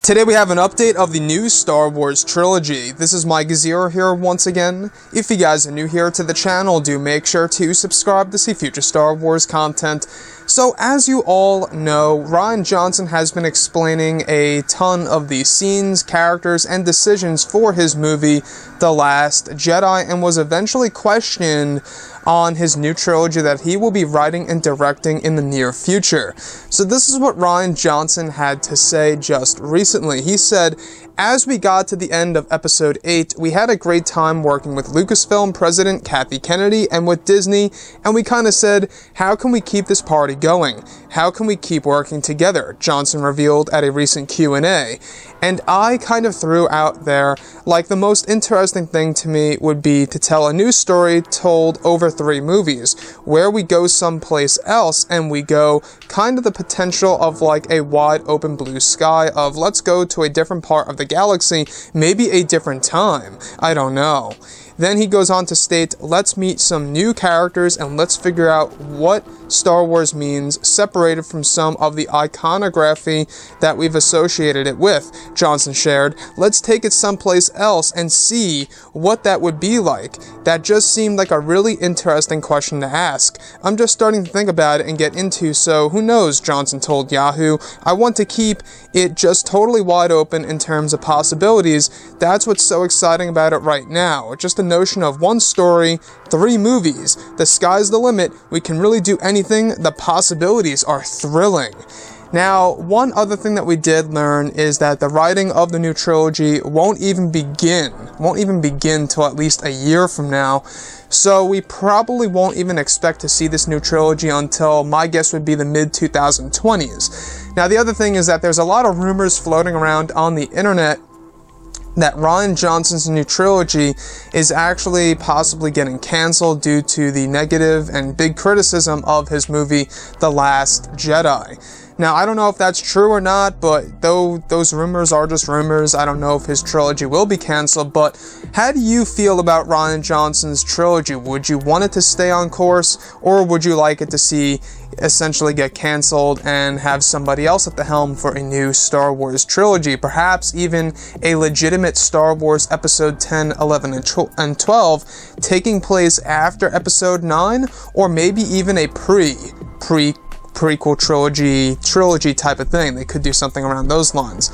Today we have an update of the new Star Wars trilogy. This is Mike Zero here once again. If you guys are new here to the channel, do make sure to subscribe to see future Star Wars content. So as you all know, Rian Johnson has been explaining a ton of the scenes, characters, and decisions for his movie, The Last Jedi, and was eventually questioned on his new trilogy that he will be writing and directing in the near future. So this is what Rian Johnson had to say just recently. He said, "As we got to the end of episode 8, we had a great time working with Lucasfilm President Kathy Kennedy and with Disney, and we kind of said, how can we keep this party going? How can we keep working together?" Johnson revealed at a recent Q&A. And I kind of threw out there, like, the most interesting thing to me would be to tell a new story told over 3 movies, where we go someplace else and we go kind of the potential of like a wide open blue sky of let's go to a different part of the galaxy, maybe a different time. I don't know. Then he goes on to state, let's meet some new characters and let's figure out what Star Wars means, separated from some of the iconography that we've associated it with. Johnson shared, let's take it someplace else and see what that would be like. That just seemed like a really interesting question to ask. I'm just starting to think about it and get into, so who knows, Johnson told Yahoo. I want to keep it just totally wide open in terms of possibilities. That's what's so exciting about it right now. Just a notion of 1 story, 3 movies. The sky's the limit. We can really do anything. The possibilities are thrilling. Now, one other thing that we did learn is that the writing of the new trilogy won't even begin till at least a year from now. So we probably won't even expect to see this new trilogy until, my guess would be, the mid-2020s. Now, the other thing is that there's a lot of rumors floating around on the internet that Rian Johnson's new trilogy is actually possibly getting canceled due to the negative and big criticism of his movie, The Last Jedi. Now, I don't know if that's true or not, but though those rumors are just rumors, I don't know if his trilogy will be canceled, but how do you feel about Rian Johnson's trilogy? Would you want it to stay on course, or would you like it to see essentially get canceled and have somebody else at the helm for a new Star Wars trilogy? Perhaps even a legitimate Star Wars Episode 10, 11, and 12 taking place after Episode 9, or maybe even a prequel trilogy type of thing. They could do something around those lines.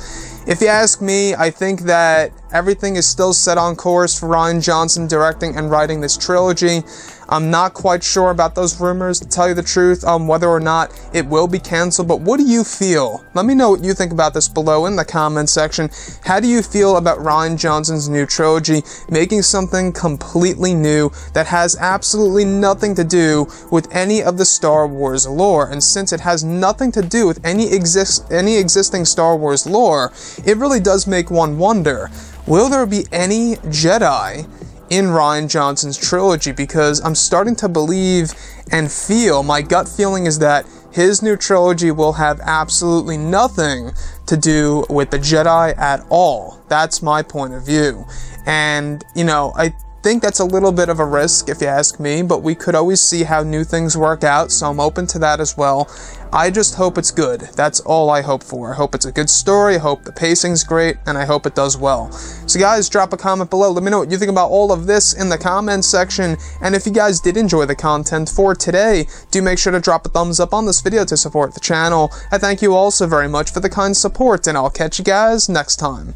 If you ask me, I think that everything is still set on course for Rian Johnson directing and writing this trilogy. I'm not quite sure about those rumors, to tell you the truth, whether or not it will be canceled, but what do you feel? Let me know what you think about this below in the comment section. How do you feel about Rian Johnson's new trilogy making something completely new that has absolutely nothing to do with any of the Star Wars lore? And since it has nothing to do with any existing Star Wars lore, it really does make one wonder, will there be any Jedi in Rian Johnson's trilogy? Because I'm starting to believe and feel, my gut feeling is that his new trilogy will have absolutely nothing to do with the Jedi at all. That's my point of view. And, you know, I think that's a little bit of a risk if you ask me, but we could always see how new things work out, so I'm open to that as well. I just hope it's good. That's all I hope for. I hope it's a good story, I hope the pacing's great, and I hope it does well. So guys, drop a comment below. Let me know what you think about all of this in the comments section, and if you guys did enjoy the content for today, do make sure to drop a thumbs up on this video to support the channel. I thank you all so very much for the kind support, and I'll catch you guys next time.